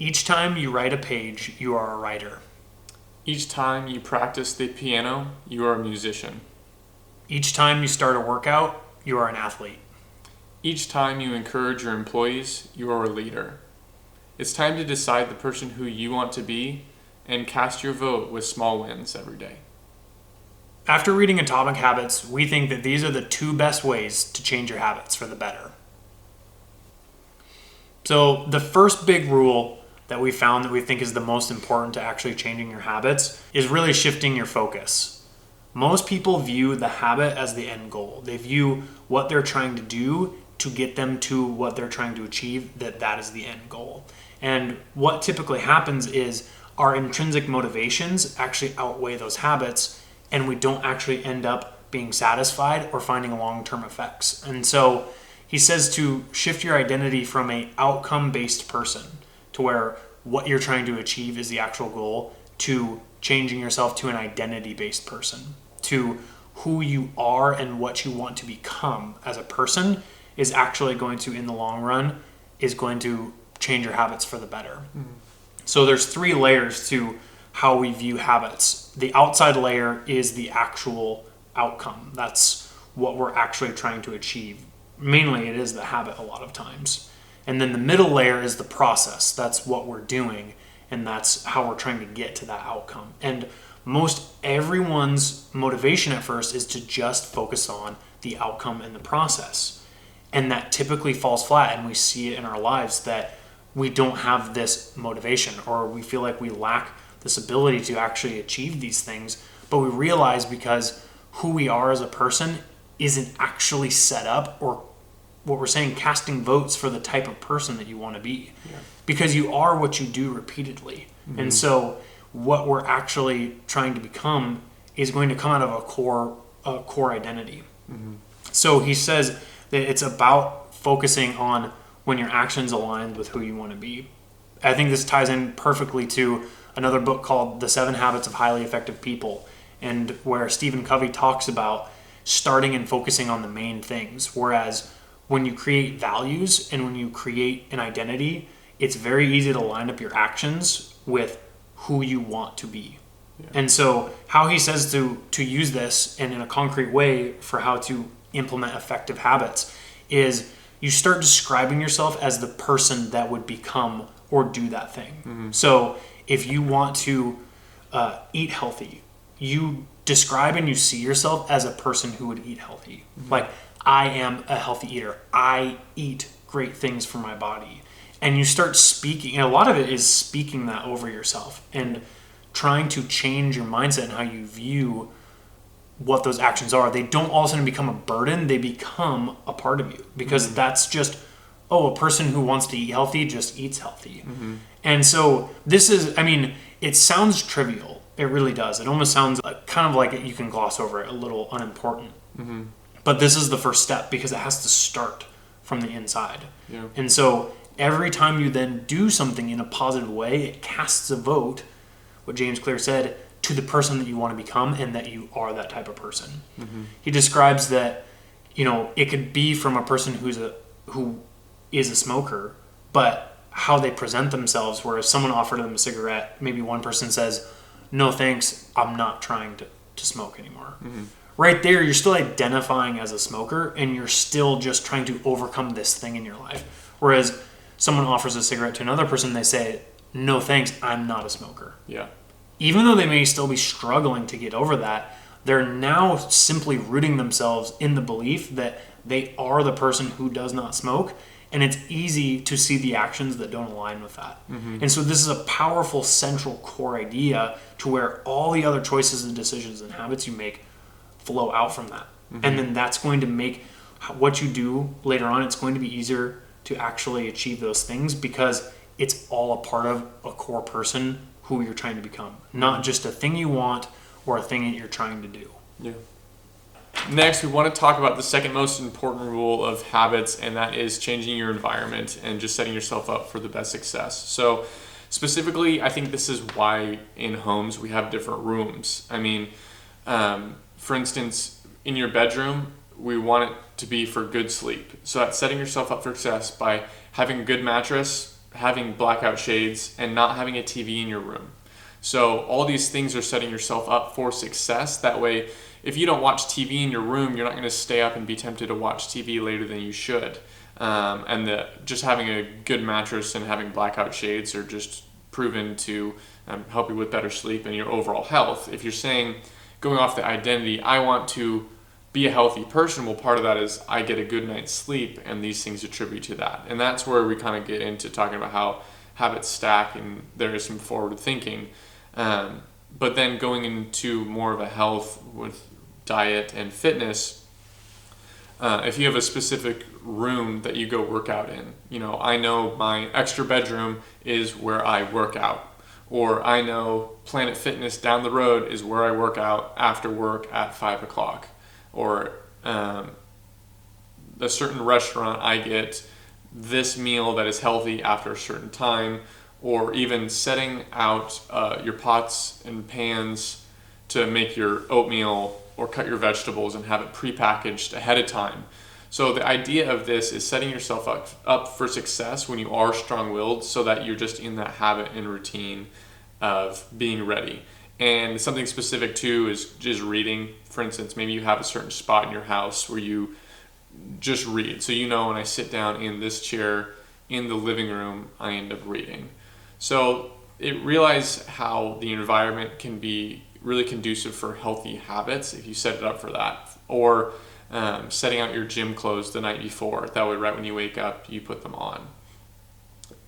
Each time you write a page, you are a writer. Each time you practice the piano, you are a musician. Each time you start a workout, you are an athlete. Each time you encourage your employees, you are a leader. It's time to decide the person who you want to be and cast your vote with small wins every day. After reading Atomic Habits, we think that these are the 2 best ways to change your habits for the better. So the first big rule that we found that we think is the most important to actually changing your habits is really shifting your focus. Most people view the habit as the end goal. They view what they're trying to do to get them to what they're trying to achieve, that is the end goal. And what typically happens is our intrinsic motivations actually outweigh those habits, and we don't actually end up being satisfied or finding long-term effects. And so he says to shift your identity from an outcome-based person to where what you're trying to achieve is the actual goal, to changing yourself to an identity-based person, to who you are and what you want to become as a person is actually going to, in the long run, is going to change your habits for the better. So there's 3 layers to how we view habits. The outside layer is the actual outcome. That's what we're actually trying to achieve. Mainly it is the habit a lot of times. And then the middle layer is the process. That's what we're doing, and that's how we're trying to get to that outcome. And most everyone's motivation at first is to just focus on the outcome and the process. And that typically falls flat, and we see it in our lives that we don't have this motivation, or we feel like we lack this ability to actually achieve these things. But we realize because who we are as a person isn't actually set up, or what we're saying, casting votes for the type of person that you want to be. Because you are what you do repeatedly. And so what we're actually trying to become is going to come out of a core identity. So he says that it's about focusing on when your actions align with who you want to be. I think this ties in perfectly to another book called The 7 Habits of Highly Effective People, and where Stephen Covey talks about starting and focusing on the main things. Whereas when you create values and when you create an identity, it's very easy to line up your actions with who you want to be. And so how he says to use this and in a concrete way for how to implement effective habits is you start describing yourself as the person that would become or do that thing. So if you want to eat healthy, you describe and you see yourself as a person who would eat healthy. Like, I am a healthy eater. I eat great things for my body. And you start speaking, and a lot of it is speaking that over yourself and trying to change your mindset and how you view what those actions are. They don't all of a sudden become a burden, they become a part of you, because that's just, a person who wants to eat healthy just eats healthy. And so this is, it sounds trivial. It really does. It almost sounds kind of like you can gloss over it, a little unimportant. But this is the first step, because it has to start from the inside. And so every time you then do something in a positive way, it casts a vote, what James Clear said, to the person that you want to become, and that you are that type of person. He describes that, it could be from a person who is a smoker, but how they present themselves, where if someone offered them a cigarette, maybe one person says, "No thanks, I'm not trying to smoke anymore." Right there, you're still identifying as a smoker, and you're still just trying to overcome this thing in your life. Whereas someone offers a cigarette to another person, they say, "No thanks, I'm not a smoker." Even though they may still be struggling to get over that, they're now simply rooting themselves in the belief that they are the person who does not smoke, and it's easy to see the actions that don't align with that. And so this is a powerful central core idea to where all the other choices and decisions and habits you make flow out from that. And then that's going to make what you do later on, it's going to be easier to actually achieve those things, because it's all a part of a core person who you're trying to become, not just a thing you want or a thing that you're trying to do. Next, we want to talk about the second most important rule of habits, and that is changing your environment and just setting yourself up for the best success. So specifically, I think this is why in homes we have different rooms. For instance, in your bedroom, we want it to be for good sleep. So that's setting yourself up for success by having a good mattress, having blackout shades, and not having a TV in your room. So all these things are setting yourself up for success. That way, if you don't watch TV in your room, you're not going to stay up and be tempted to watch TV later than you should. Just having a good mattress and having blackout shades are just proven to help you with better sleep and your overall health. If you're saying, going off the identity, I want to be a healthy person, well, part of that is I get a good night's sleep, and these things attribute to that. And that's where we kind of get into talking about how habits stack, and there is some forward thinking. But then going into more of a health with diet and fitness, if you have a specific room that you go work out in, I know my extra bedroom is where I work out, or I know Planet Fitness down the road is where I work out after work at 5 o'clock, or a certain restaurant I get this meal that is healthy after a certain time, or even setting out your pots and pans to make your oatmeal or cut your vegetables and have it prepackaged ahead of time. So the idea of this is setting yourself up for success when you are strong-willed, so that you're just in that habit and routine of being ready. And something specific too is just reading. For instance, maybe you have a certain spot in your house where you just read. So when I sit down in this chair in the living room, I end up reading. So realize how the environment can be really conducive for healthy habits if you set it up for that. Or setting out your gym clothes the night before. That way, right when you wake up, you put them on.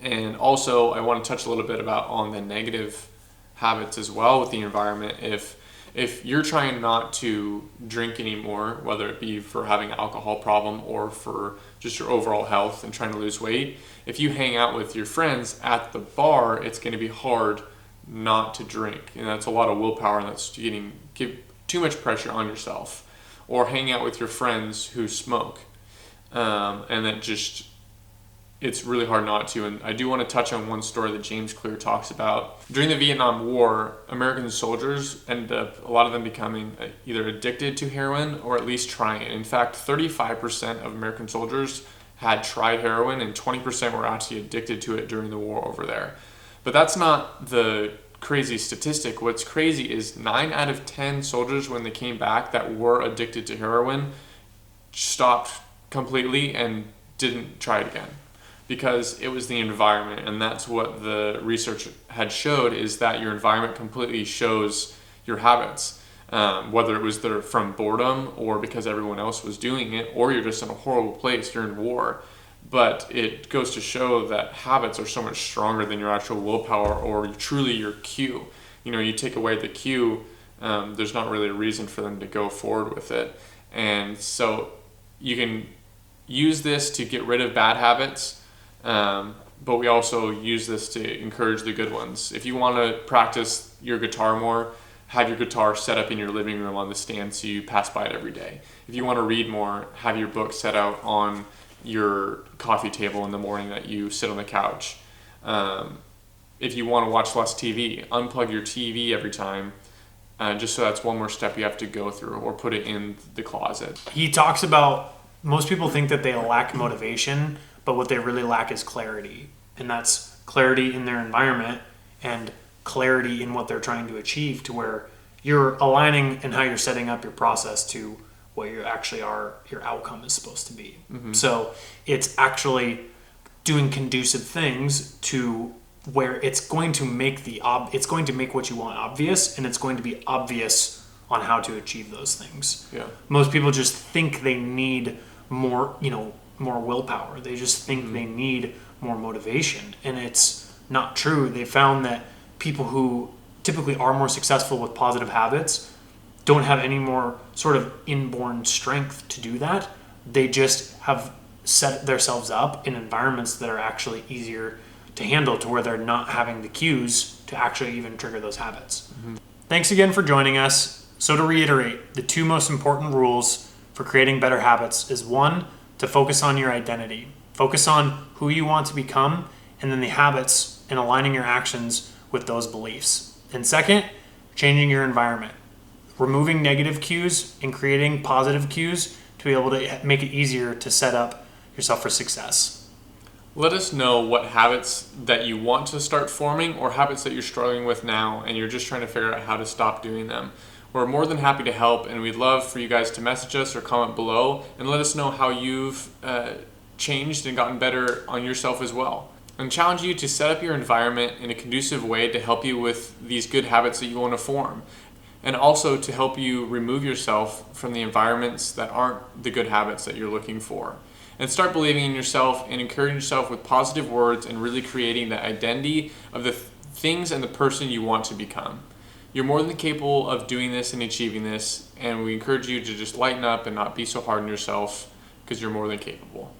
And also, I want to touch a little bit on the negative habits as well with the environment. If you're trying not to drink anymore, whether it be for having an alcohol problem or for just your overall health and trying to lose weight, if you hang out with your friends at the bar, it's going to be hard not to drink. And that's a lot of willpower, and that's give too much pressure on yourself. Or hang out with your friends who smoke. And that it's really hard not to. And I do want to touch on one story that James Clear talks about. During the Vietnam War, American soldiers ended up, a lot of them becoming either addicted to heroin or at least trying it. In fact, 35% of American soldiers had tried heroin, and 20% were actually addicted to it during the war over there. But that's not the crazy statistic. What's crazy is 9 out of 10 soldiers, when they came back that were addicted to heroin, stopped completely and didn't try it again, because it was the environment. And that's what the research had showed, is that your environment completely shows your habits, whether it was there from boredom or because everyone else was doing it, or you're just in a horrible place during war. But it goes to show that habits are so much stronger than your actual willpower or truly your cue. You take away the cue, there's not really a reason for them to go forward with it. And so you can use this to get rid of bad habits, but we also use this to encourage the good ones. If you want to practice your guitar more, have your guitar set up in your living room on the stand so you pass by it every day. If you want to read more, have your book set out on your coffee table in the morning that you sit on the couch. If you want to watch less TV, unplug your TV every time, just so that's one more step you have to go through, or put it in the closet. He talks about, most people think that they lack motivation, but what they really lack is clarity. And that's clarity in their environment and clarity in what they're trying to achieve, to where you're aligning and how you're setting up your process to what your outcome is supposed to be. Mm-hmm. So it's actually doing conducive things to where it's going to make it's going to make what you want obvious, and it's going to be obvious on how to achieve those things. Yeah. Most people just think they need more willpower. They just think they need more motivation, and it's not true. They found that people who typically are more successful with positive habits don't have any more sort of inborn strength to do that. They just have set themselves up in environments that are actually easier to handle, to where they're not having the cues to actually even trigger those habits. Mm-hmm. Thanks again for joining us. So to reiterate, the 2 most important rules for creating better habits is 1, to focus on your identity. Focus on who you want to become, and then the habits, and aligning your actions with those beliefs. And 2nd, changing your environment. Removing negative cues and creating positive cues to be able to make it easier to set up yourself for success. Let us know what habits that you want to start forming or habits that you're struggling with now and you're just trying to figure out how to stop doing them. We're more than happy to help, and we'd love for you guys to message us or comment below and let us know how you've changed and gotten better on yourself as well. And challenge you to set up your environment in a conducive way to help you with these good habits that you want to form, and also to help you remove yourself from the environments that aren't the good habits that you're looking for. And start believing in yourself and encouraging yourself with positive words and really creating the identity of the things and the person you want to become. You're more than capable of doing this and achieving this, and we encourage you to just lighten up and not be so hard on yourself, because you're more than capable.